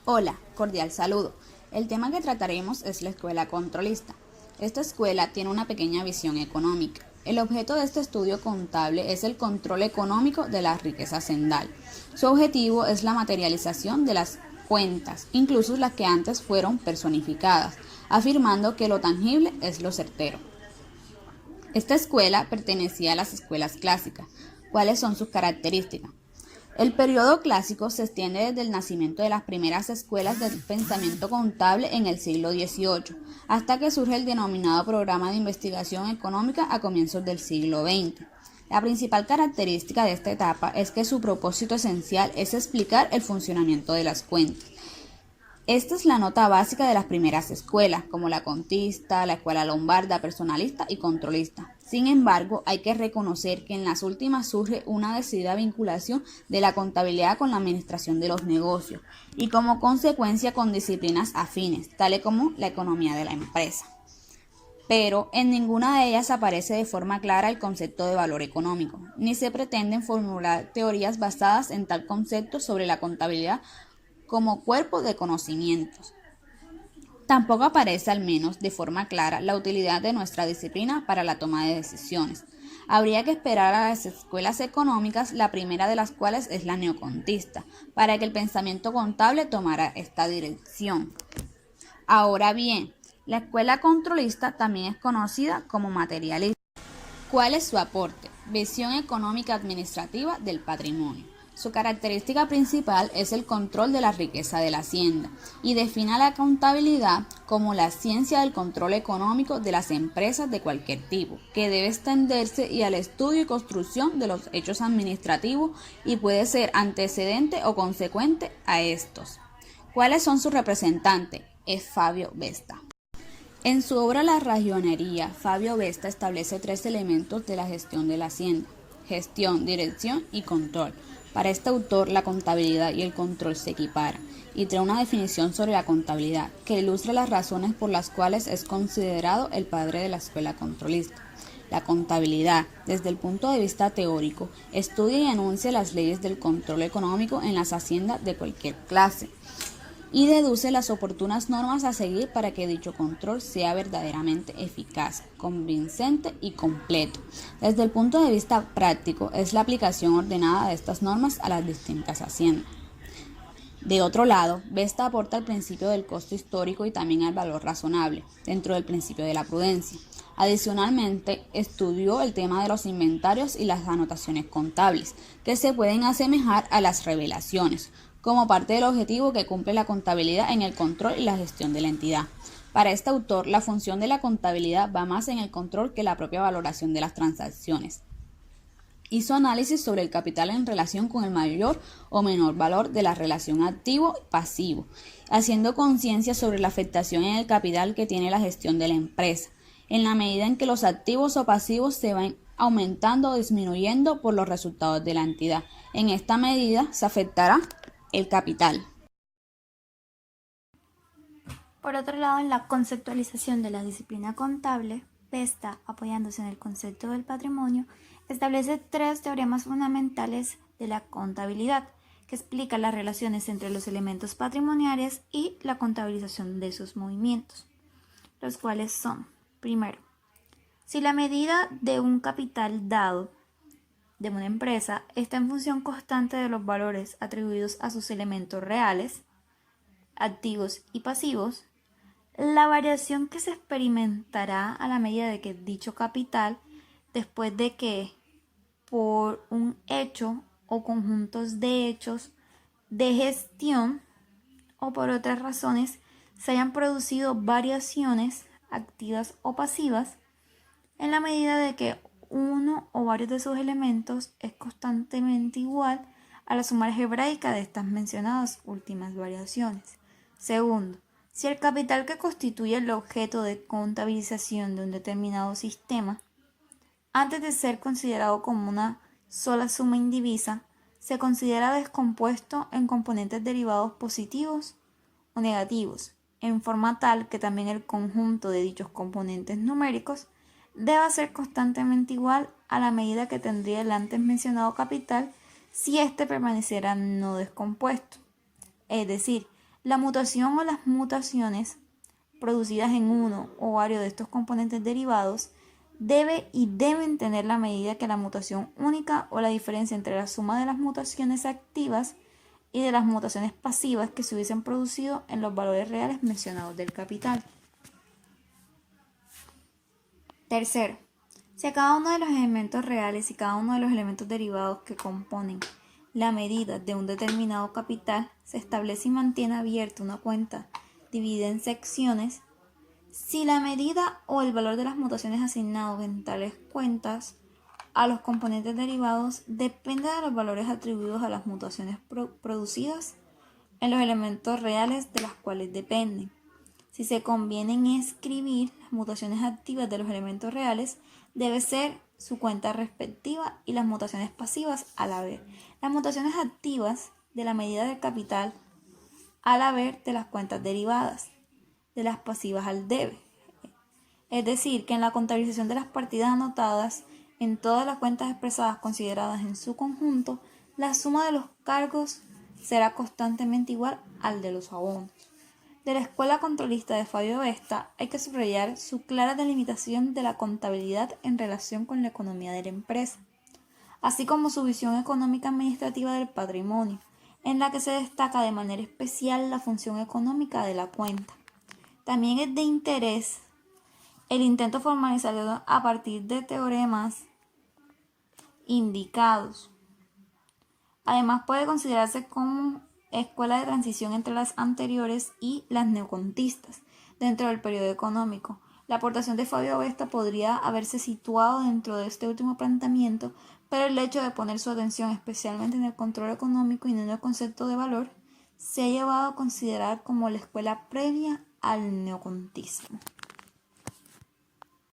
Hola, cordial saludo. El tema que trataremos es la escuela controlista. Esta escuela tiene una pequeña visión económica. El objeto de este estudio contable es el control económico de la riqueza hacendal. Su objetivo es la materialización de las cuentas, incluso las que antes fueron personificadas, afirmando que lo tangible es lo certero. Esta escuela pertenecía a las escuelas clásicas. ¿Cuáles son sus características? El periodo clásico se extiende desde el nacimiento de las primeras escuelas del pensamiento contable en el siglo XVIII, hasta que surge el denominado Programa de Investigación Económica a comienzos del siglo XX. La principal característica de esta etapa es que su propósito esencial es explicar el funcionamiento de las cuentas. Esta es la nota básica de las primeras escuelas, como la contista, la escuela lombarda, personalista y controlista. Sin embargo, hay que reconocer que en las últimas surge una decidida vinculación de la contabilidad con la administración de los negocios y como consecuencia con disciplinas afines, tales como la economía de la empresa. Pero en ninguna de ellas aparece de forma clara el concepto de valor económico, ni se pretenden formular teorías basadas en tal concepto sobre la contabilidad como cuerpo de conocimientos. Tampoco aparece, al menos de forma clara, la utilidad de nuestra disciplina para la toma de decisiones. Habría que esperar a las escuelas económicas, la primera de las cuales es la neocontista, para que el pensamiento contable tomara esta dirección. Ahora bien, la escuela controlista también es conocida como materialista. ¿Cuál es su aporte? Visión económica administrativa del patrimonio. Su característica principal es el control de la riqueza de la hacienda y define la contabilidad como la ciencia del control económico de las empresas de cualquier tipo, que debe extenderse y al estudio y construcción de los hechos administrativos y puede ser antecedente o consecuente a estos. ¿Cuáles son sus representantes? Es Fabio Vesta. En su obra La rayonería, Fabio Vesta establece tres elementos de la gestión de la hacienda: gestión, dirección y control. Para este autor, la contabilidad y el control se equiparan, y trae una definición sobre la contabilidad que ilustra las razones por las cuales es considerado el padre de la escuela controlista. La contabilidad, desde el punto de vista teórico, estudia y enuncia las leyes del control económico en las haciendas de cualquier clase y deduce las oportunas normas a seguir para que dicho control sea verdaderamente eficaz, convincente y completo. Desde el punto de vista práctico, es la aplicación ordenada de estas normas a las distintas haciendas. De otro lado, Vesta aporta el principio del costo histórico y también el valor razonable, dentro del principio de la prudencia. Adicionalmente, estudió el tema de los inventarios y las anotaciones contables, que se pueden asemejar a las revelaciones, como parte del objetivo que cumple la contabilidad en el control y la gestión de la entidad. Para este autor, la función de la contabilidad va más en el control que la propia valoración de las transacciones. Hizo análisis sobre el capital en relación con el mayor o menor valor de la relación activo-pasivo, haciendo conciencia sobre la afectación en el capital que tiene la gestión de la empresa, en la medida en que los activos o pasivos se van aumentando o disminuyendo por los resultados de la entidad. En esta medida se afectará el capital. Por otro lado, en la conceptualización de la disciplina contable, Vesta, apoyándose en el concepto del patrimonio, establece tres teoremas fundamentales de la contabilidad, que explican las relaciones entre los elementos patrimoniales y la contabilización de sus movimientos, los cuales son: primero, si la medida de un capital dado de una empresa está en función constante de los valores atribuidos a sus elementos reales, activos y pasivos, la variación que se experimentará a la medida de que dicho capital, después de que por un hecho o conjuntos de hechos de gestión o por otras razones se hayan producido variaciones activas o pasivas, en la medida de que uno o varios de sus elementos es constantemente igual a la suma algebraica de estas mencionadas últimas variaciones. Segundo, si el capital que constituye el objeto de contabilización de un determinado sistema, antes de ser considerado como una sola suma indivisa, se considera descompuesto en componentes derivados positivos o negativos, en forma tal que también el conjunto de dichos componentes numéricos deba ser constantemente igual a la medida que tendría el antes mencionado capital si éste permaneciera no descompuesto. Es decir, La mutación o las mutaciones producidas en uno o varios de estos componentes derivados deben tener la medida que la mutación única o la diferencia entre la suma de las mutaciones activas y de las mutaciones pasivas que se hubiesen producido en los valores reales mencionados del capital. Tercero, si a cada uno de los elementos reales y cada uno de los elementos derivados que componen la medida de un determinado capital se establece y mantiene abierta una cuenta dividida en secciones, si la medida o el valor de las mutaciones asignados en tales cuentas a los componentes derivados depende de los valores atribuidos a las mutaciones producidas en los elementos reales de las cuales dependen. Si se conviene en escribir las mutaciones activas de los elementos reales, debe ser su cuenta respectiva y las mutaciones pasivas al haber. Las mutaciones activas de la medida del capital al haber de las cuentas derivadas, de las pasivas al debe. Es decir, que en la contabilización de las partidas anotadas en todas las cuentas expresadas consideradas en su conjunto, la suma de los cargos será constantemente igual al de los abonos. De la escuela controlista de Fabio Vesta hay que subrayar su clara delimitación de la contabilidad en relación con la economía de la empresa, así como su visión económica administrativa del patrimonio, en la que se destaca de manera especial la función económica de la cuenta. También es de interés el intento formalizado a partir de teoremas indicados. Además, puede considerarse como escuela de transición entre las anteriores y las neocontistas dentro del periodo económico. La aportación de Fabio Vesta podría haberse situado dentro de este último planteamiento, pero el hecho de poner su atención especialmente en el control económico y no en el concepto de valor se ha llevado a considerar como la escuela previa al neocontismo.